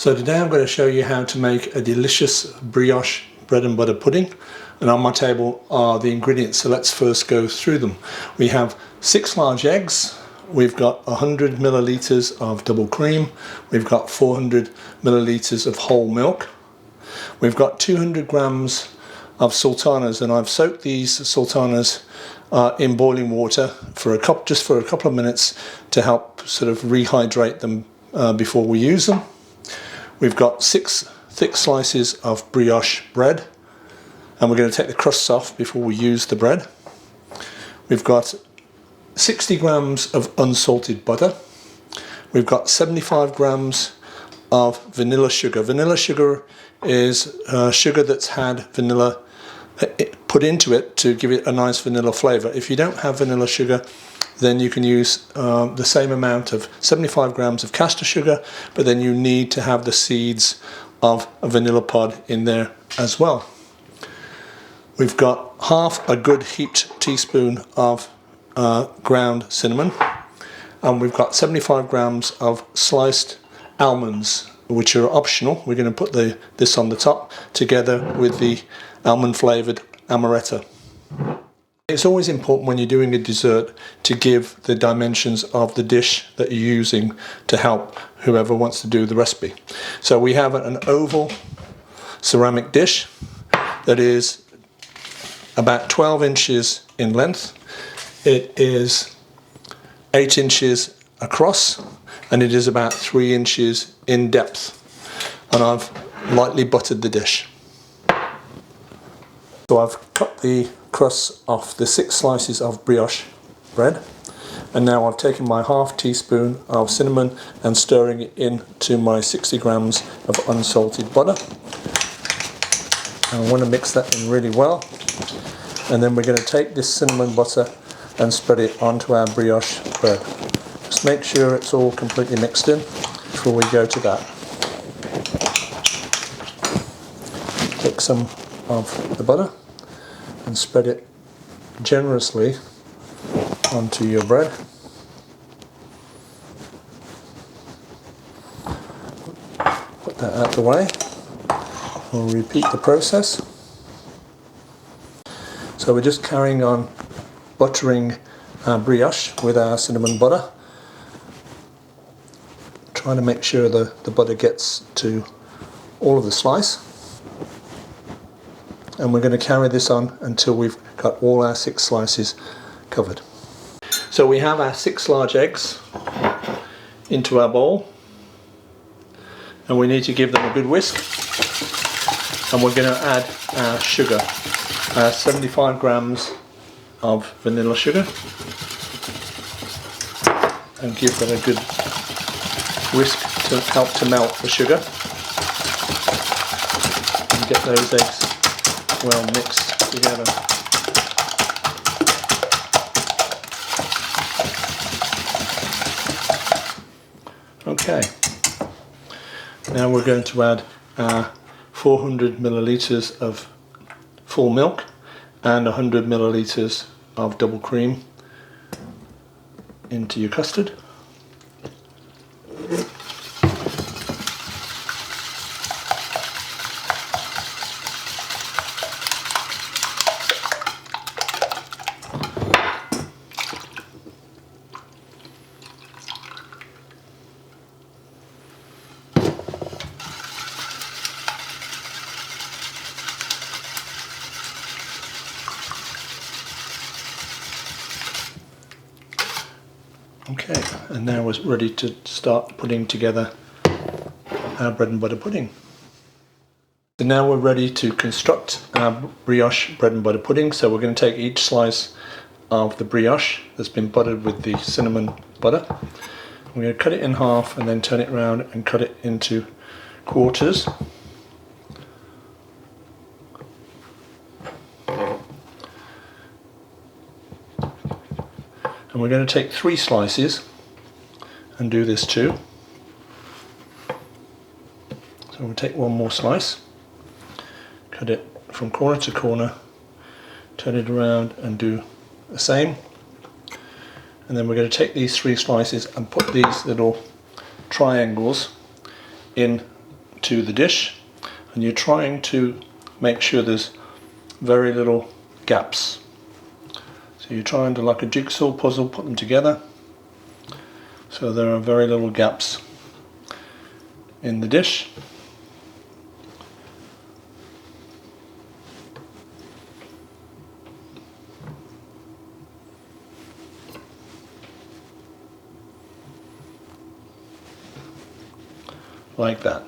So today I'm going to show you how to make a delicious brioche bread and butter pudding, and on my table are the ingredients, so let's first go through them. We have 6 large eggs, we've got 100 milliliters of double cream, we've got 400 milliliters of whole milk, we've got 200 grams of sultanas, and I've soaked these sultanas in boiling water for just for a couple of minutes to help sort of rehydrate them before we use them. We've got 6 thick slices of brioche bread, and we're going to take the crusts off before we use the bread. We've got 60 grams of unsalted butter. We've got 75 grams of vanilla sugar. Vanilla sugar is sugar that's had vanilla put into it to give it a nice vanilla flavour. If you don't have vanilla sugar, then you can use the same amount of 75 grams of castor sugar, but then you need to have the seeds of a vanilla pod in there as well. We've got half a good heaped teaspoon of ground cinnamon, and we've got 75 grams of sliced almonds, which are optional. We're going to put this on the top together with the almond flavoured amaretto. It's always important when you're doing a dessert to give the dimensions of the dish that you're using to help whoever wants to do the recipe. So we have an oval ceramic dish that is about 12 inches in length. It is 8 inches across, and it is about 3 inches in depth. And I've lightly buttered the dish. So I've cut the crusts off the 6 slices of brioche bread, and now I've taken my half teaspoon of cinnamon and stirring it into my 60 grams of unsalted butter. I want to mix that in really well, and then we're going to take this cinnamon butter and spread it onto our brioche bread. Just make sure it's all completely mixed in before we go to that. Take some of the butter and spread it generously onto your bread. Put that out the way. We'll repeat the process. So we're just carrying on buttering our brioche with our cinnamon butter, trying to make sure the butter gets to all of the slice. And we're going to carry this on until we've got all our 6 slices covered. So we have our 6 large eggs into our bowl, and we need to give them a good whisk, and we're going to add our sugar, 75 grams of vanilla sugar, and give them a good whisk to help to melt the sugar and get those eggs well mixed together. Okay, now we're going to add 400 milliliters of full milk and 100 milliliters of double cream into your custard. Okay, and now we're ready to start putting together our bread and butter pudding. So now we're ready to construct our brioche bread and butter pudding. So we're going to take each slice of the brioche that's been buttered with the cinnamon butter. We're going to cut it in half and then turn it around and cut it into quarters. And we're going to take 3 slices and do this too. So we'll take one more slice, cut it from corner to corner, turn it around and do the same. And then we're going to take these 3 slices and put these little triangles in to the dish, and you're trying to make sure there's very little gaps. So you're trying to, like a jigsaw puzzle, put them together so there are very little gaps in the dish. Like that.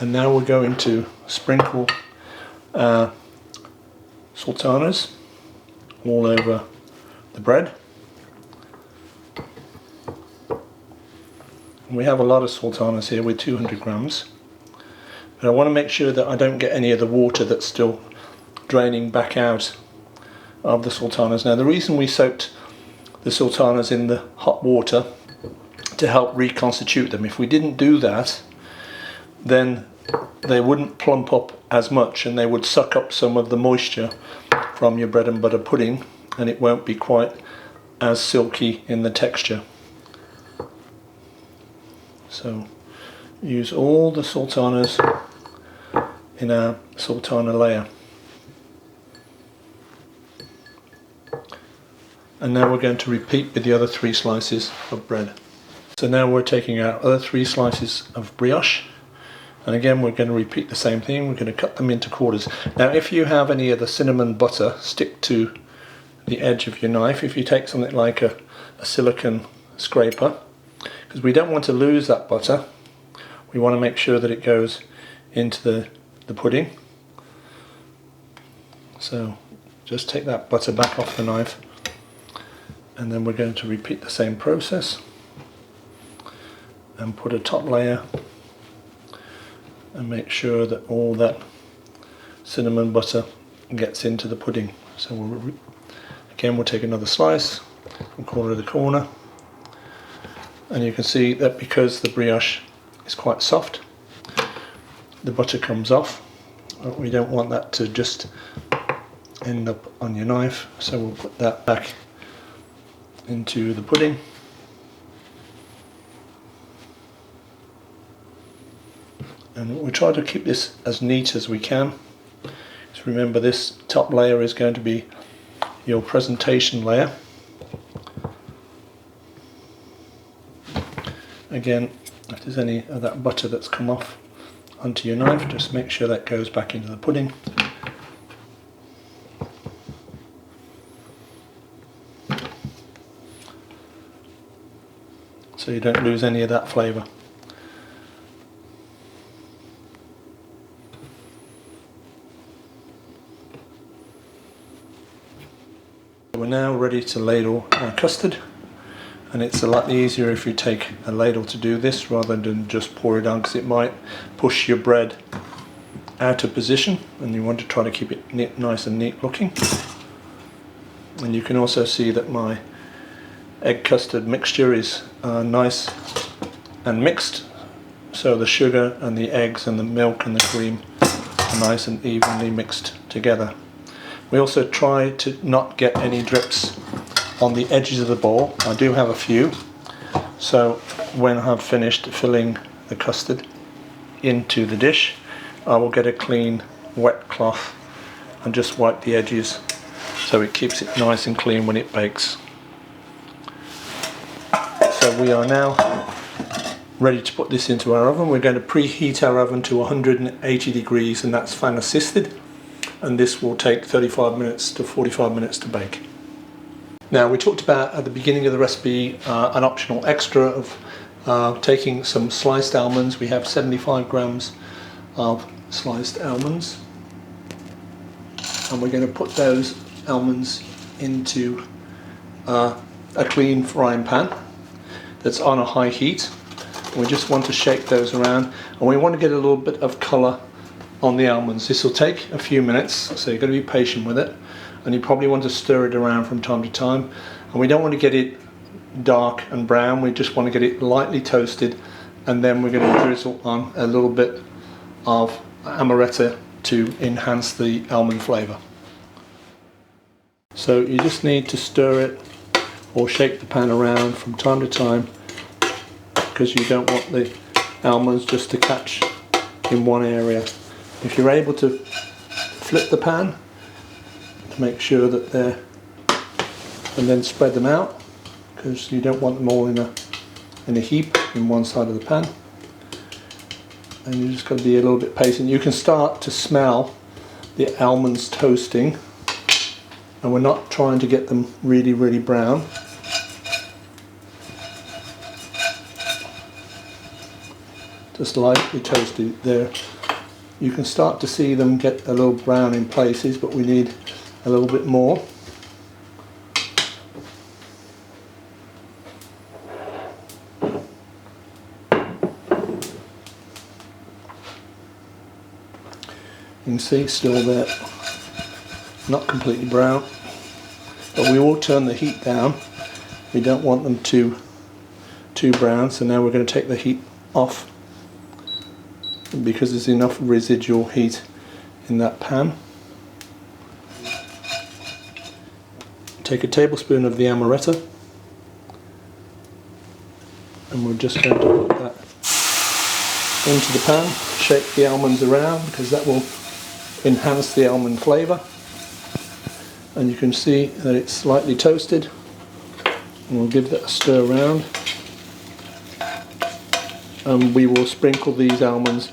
And now we're going to sprinkle sultanas all over the bread. And we have a lot of sultanas here with 200 grams. But I want to make sure that I don't get any of the water that's still draining back out of the sultanas. Now the reason we soaked the sultanas in the hot water to help reconstitute them. If we didn't do that, then they wouldn't plump up as much and they would suck up some of the moisture from your bread and butter pudding, and it won't be quite as silky in the texture. So use all the sultanas in our sultana layer. And now we're going to repeat with the other 3 slices of bread. So now we're taking our other 3 slices of brioche, and again we're going to repeat the same thing. We're going to cut them into quarters. Now if you have any of the cinnamon butter, stick to the edge of your knife. If you take something like a silicone scraper, because we don't want to lose that butter, we want to make sure that it goes into the pudding. So just take that butter back off the knife, and then we're going to repeat the same process and put a top layer and make sure that all that cinnamon butter gets into the pudding. So we'll take another slice from corner to corner, and you can see that because the brioche is quite soft, the butter comes off. We don't want that to just end up on your knife, so we'll put that back into the pudding. And we try to keep this as neat as we can. Just remember, this top layer is going to be your presentation layer. Again, if there's any of that butter that's come off onto your knife, just make sure that goes back into the pudding. So you don't lose any of that flavour. We're now ready to ladle our custard, and it's a lot easier if you take a ladle to do this rather than just pour it on, because it might push your bread out of position, and you want to try to keep it neat, nice and neat looking. And you can also see that my egg custard mixture is nice and mixed, so the sugar and the eggs and the milk and the cream are nice and evenly mixed together. We also try to not get any drips on the edges of the bowl. I do have a few, so when I've finished filling the custard into the dish, I will get a clean wet cloth and just wipe the edges so it keeps it nice and clean when it bakes. So we are now ready to put this into our oven. We're going to preheat our oven to 180 degrees, and that's fan assisted, and this will take 35 minutes to 45 minutes to bake. Now, we talked about at the beginning of the recipe an optional extra of taking some sliced almonds. We have 75 grams of sliced almonds, and we're going to put those almonds into a clean frying pan that's on a high heat. We just want to shake those around, and we want to get a little bit of colour on the almonds. This will take a few minutes, so you've got to be patient with it, and you probably want to stir it around from time to time. And we don't want to get it dark and brown, we just want to get it lightly toasted, and then we're going to drizzle on a little bit of amaretto to enhance the almond flavour. So you just need to stir it or shake the pan around from time to time, because you don't want the almonds just to catch in one area. If you're able to flip the pan to make sure that they're, and then spread them out, because you don't want them all in a heap in one side of the pan. And you just got to be a little bit patient. You can start to smell the almonds toasting, and we're not trying to get them really, really brown. Just lightly toasted there. You can start to see them get a little brown in places, but we need a little bit more. You can see still they're not completely brown, but we will turn the heat down. We don't want them too brown, so now we're going to take the heat off, because there's enough residual heat in that pan. Take a tablespoon of the amaretto, and we're just going to put that into the pan. Shake the almonds around, because that will enhance the almond flavour. And you can see that it's slightly toasted, and we'll give that a stir around, and we will sprinkle these almonds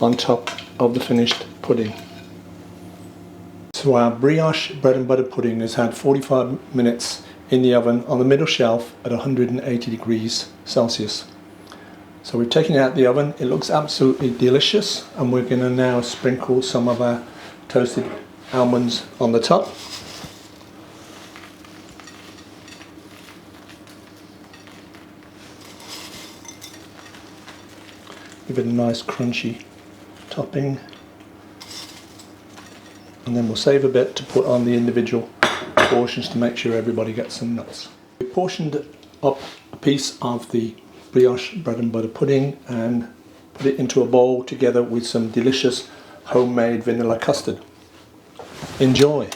on top of the finished pudding. So our brioche bread and butter pudding has had 45 minutes in the oven on the middle shelf at 180 degrees Celsius. So we've taken it out of the oven. It looks absolutely delicious, and we're going to now sprinkle some of our toasted almonds on the top. Give it a nice crunchy topping, and then we'll save a bit to put on the individual portions to make sure everybody gets some nuts. We portioned up a piece of the brioche bread and butter pudding and put it into a bowl together with some delicious homemade vanilla custard. Enjoy!